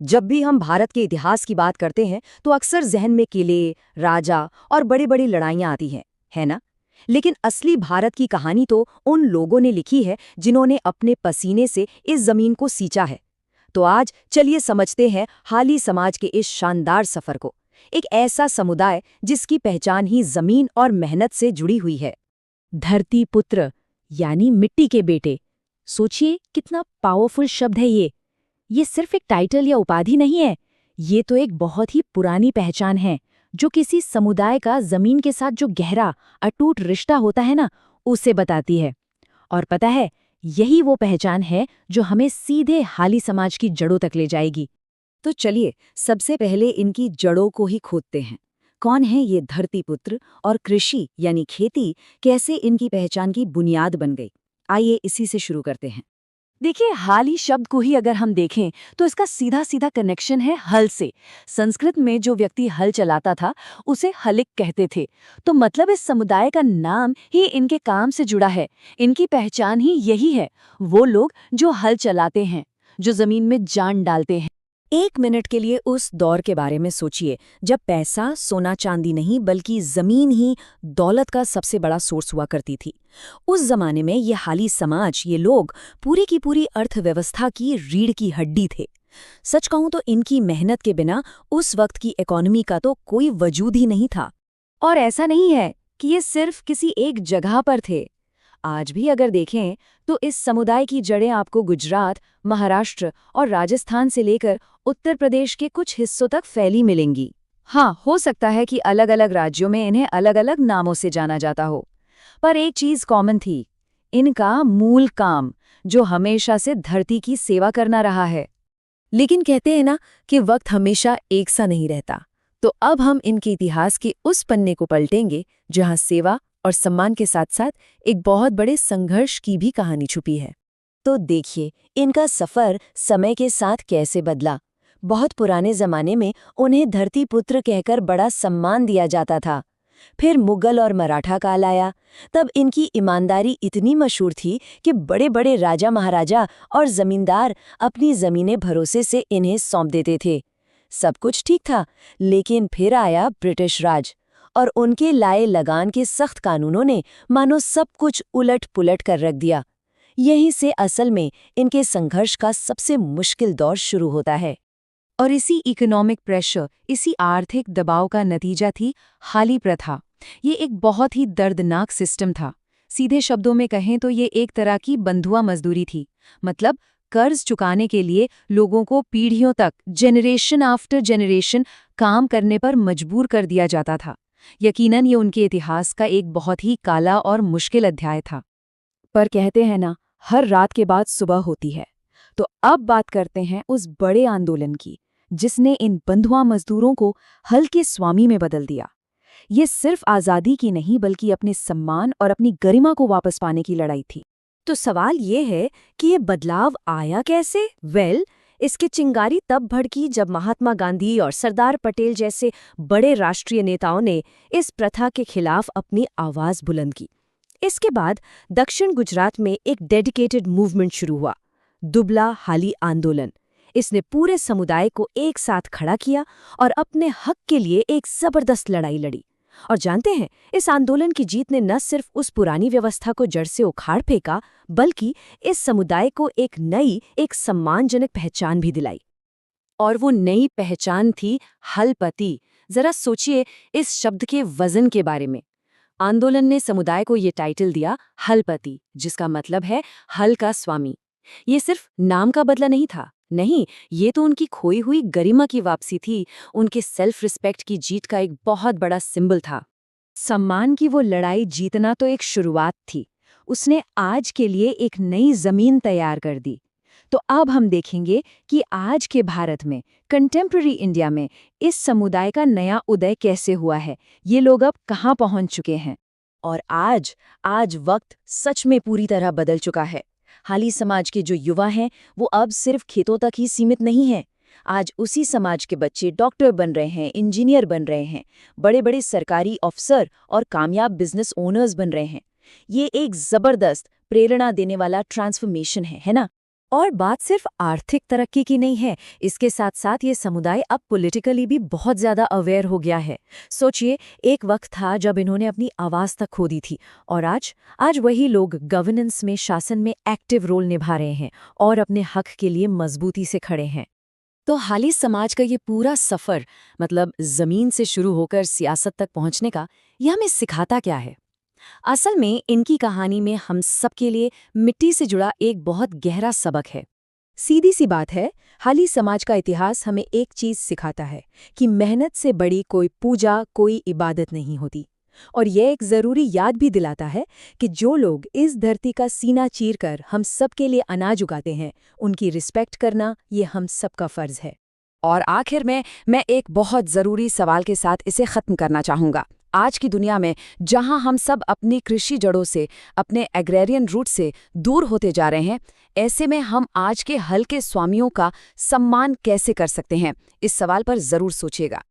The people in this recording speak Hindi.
जब भी हम भारत के इतिहास की बात करते हैं तो अक्सर जहन में किले, राजा और बड़ी बड़ी लड़ाइयां आती हैं, है ना? लेकिन असली भारत की कहानी तो उन लोगों ने लिखी है जिन्होंने अपने पसीने से इस जमीन को सींचा है। तो आज चलिए समझते हैं हाली समाज के इस शानदार सफर को। एक ऐसा समुदाय जिसकी पहचान ही जमीन और मेहनत से जुड़ी हुई है। धरती पुत्र यानी मिट्टी के बेटे। सोचिए कितना पावरफुल शब्द है ये सिर्फ एक टाइटल या उपाधि नहीं है। ये तो एक बहुत ही पुरानी पहचान है जो किसी समुदाय का जमीन के साथ जो गहरा अटूट रिश्ता होता है ना, उसे बताती है। और पता है, यही वो पहचान है जो हमें सीधे हाली समाज की जड़ों तक ले जाएगी। तो चलिए सबसे पहले इनकी जड़ों को ही खोदते हैं। कौन है ये धरती पुत्र और कृषि यानी खेती कैसे इनकी पहचान की बुनियाद बन गई? आइए इसी से शुरू करते हैं। देखिए, हाली शब्द को ही अगर हम देखें तो इसका सीधा सीधा कनेक्शन है हल से। संस्कृत में जो व्यक्ति हल चलाता था उसे हलिक कहते थे। तो मतलब इस समुदाय का नाम ही इनके काम से जुड़ा है। इनकी पहचान ही यही है, वो लोग जो हल चलाते हैं, जो जमीन में जान डालते हैं। एक मिनट के लिए उस दौर के बारे में सोचिए जब पैसा सोना चांदी नहीं बल्कि जमीन ही दौलत का सबसे बड़ा सोर्स हुआ करती थी। उस जमाने में ये हाली समाज, ये लोग पूरी की पूरी अर्थव्यवस्था की रीढ़ की हड्डी थे। सच कहूं तो इनकी मेहनत के बिना उस वक्त की इकोनॉमी का तो कोई वजूद ही नहीं था। और ऐसा नहीं है कि ये सिर्फ किसी एक जगह पर थे। आज भी अगर देखें तो इस समुदाय की जड़ें आपको गुजरात, महाराष्ट्र और राजस्थान से लेकर उत्तर प्रदेश के कुछ हिस्सों तक फैली मिलेंगी। हाँ, हो सकता है कि अलग अलग राज्यों में इन्हें अलग अलग नामों से जाना जाता हो, पर एक चीज कॉमन थी, इनका मूल काम जो हमेशा से धरती की सेवा करना रहा है। लेकिन कहते हैं ना कि वक्त हमेशा एक सा नहीं रहता। तो अब हम इनके इतिहास के उस पन्ने को पलटेंगे जहां सेवा और सम्मान के साथ साथ एक बहुत बड़े संघर्ष की भी कहानी छुपी है। तो देखिए इनका सफर समय के साथ कैसे बदला। बहुत पुराने जमाने में उन्हें धरती पुत्र कहकर बड़ा सम्मान दिया जाता था। फिर मुगल और मराठा काल आया, तब इनकी ईमानदारी इतनी मशहूर थी कि बड़े बड़े राजा महाराजा और जमींदार अपनी जमीनें भरोसे से इन्हें सौंप देते थे। सब कुछ ठीक था, लेकिन फिर आया ब्रिटिश राज और उनके लाए लगान के सख्त कानूनों ने मानो सब कुछ उलट पुलट कर रख दिया। यहीं से असल में इनके संघर्ष का सबसे मुश्किल दौर शुरू होता है। और इसी इकोनॉमिक प्रेशर, इसी आर्थिक दबाव का नतीजा थी हाली प्रथा। ये एक बहुत ही दर्दनाक सिस्टम था। सीधे शब्दों में कहें तो ये एक तरह की बंधुआ मजदूरी थी। मतलब कर्ज चुकाने के लिए लोगों को पीढ़ियों तक, जेनरेशन आफ्टर जेनरेशन काम करने पर मजबूर कर दिया जाता था। यकीनन ये उनके इतिहास का एक बहुत ही काला और मुश्किल अध्याय था। पर कहते हैं ना, हर रात के बाद सुबह होती है। तो अब बात करते हैं उस बड़े आंदोलन की जिसने इन बंधुआ मजदूरों को हल के स्वामी में बदल दिया। ये सिर्फ आज़ादी की नहीं बल्कि अपने सम्मान और अपनी गरिमा को वापस पाने की लड़ाई थी। तो सवाल ये है कि ये बदलाव आया कैसे? इसकी चिंगारी तब भड़की जब महात्मा गांधी और सरदार पटेल जैसे बड़े राष्ट्रीय नेताओं ने इस प्रथा के खिलाफ अपनी आवाज बुलंद की। इसके बाद दक्षिण गुजरात में एक डेडिकेटेड मूवमेंट शुरू हुआ, दुबला हाली आंदोलन। इसने पूरे समुदाय को एक साथ खड़ा किया और अपने हक के लिए एक जबरदस्त लड़ाई लड़ी। और जानते हैं, इस आंदोलन की जीत ने न सिर्फ उस पुरानी व्यवस्था को जड़ से उखाड़ फेंका, बल्कि इस समुदाय को एक नई, एक सम्मानजनक पहचान भी दिलाई। और वो नई पहचान थी हलपति। जरा सोचिए इस शब्द के वजन के बारे में। आंदोलन ने समुदाय को ये टाइटल दिया हलपति, जिसका मतलब है हल का स्वामी। ये सिर्फ नाम का बदला नहीं था, नहीं, ये तो उनकी खोई हुई गरिमा की वापसी थी, उनके सेल्फ रिस्पेक्ट की जीत का एक बहुत बड़ा सिंबल था। सम्मान की वो लड़ाई जीतना तो एक शुरुआत थी, उसने आज के लिए एक नई जमीन तैयार कर दी। तो अब हम देखेंगे कि आज के भारत में, कंटेम्प्रेरी इंडिया में, इस समुदाय का नया उदय कैसे हुआ है, ये लोग अब कहाँ पहुँच चुके हैं। और आज वक्त सच में पूरी तरह बदल चुका है। हाली समाज के जो युवा हैं वो अब सिर्फ खेतों तक ही सीमित नहीं हैं। आज उसी समाज के बच्चे डॉक्टर बन रहे हैं, इंजीनियर बन रहे हैं, बड़े बड़े सरकारी अफसर और कामयाब बिजनेस ओनर्स बन रहे हैं। ये एक जबरदस्त प्रेरणा देने वाला ट्रांसफॉर्मेशन है ना? और बात सिर्फ आर्थिक तरक्की की नहीं है, इसके साथ साथ ये समुदाय अब पॉलिटिकली भी बहुत ज़्यादा अवेयर हो गया है। सोचिए, एक वक्त था जब इन्होंने अपनी आवाज़ तक खो दी थी, और आज वही लोग गवर्नेंस में, शासन में एक्टिव रोल निभा रहे हैं और अपने हक के लिए मजबूती से खड़े हैं। तो हाली समाज का ये पूरा सफ़र, मतलब ज़मीन से शुरू होकर सियासत तक पहुंचने का, ये हमें सिखाता क्या है? असल में इनकी कहानी में हम सबके लिए मिट्टी से जुड़ा एक बहुत गहरा सबक है। सीधी सी बात है, हाली समाज का इतिहास हमें एक चीज़ सिखाता है कि मेहनत से बड़ी कोई पूजा, कोई इबादत नहीं होती। और यह एक ज़रूरी याद भी दिलाता है कि जो लोग इस धरती का सीना चीरकर हम सबके लिए अनाज उगाते हैं, उनकी रिस्पेक्ट करना ये हम सबका फ़र्ज़ है। और आखिर में मैं एक बहुत ज़रूरी सवाल के साथ इसे ख़त्म करना चाहूँगा। आज की दुनिया में जहां हम सब अपनी कृषि जड़ों से, अपने एग्रेरियन रूट से दूर होते जा रहे हैं, ऐसे में हम आज के हल के स्वामियों का सम्मान कैसे कर सकते हैं? इस सवाल पर ज़रूर सोचिएगा।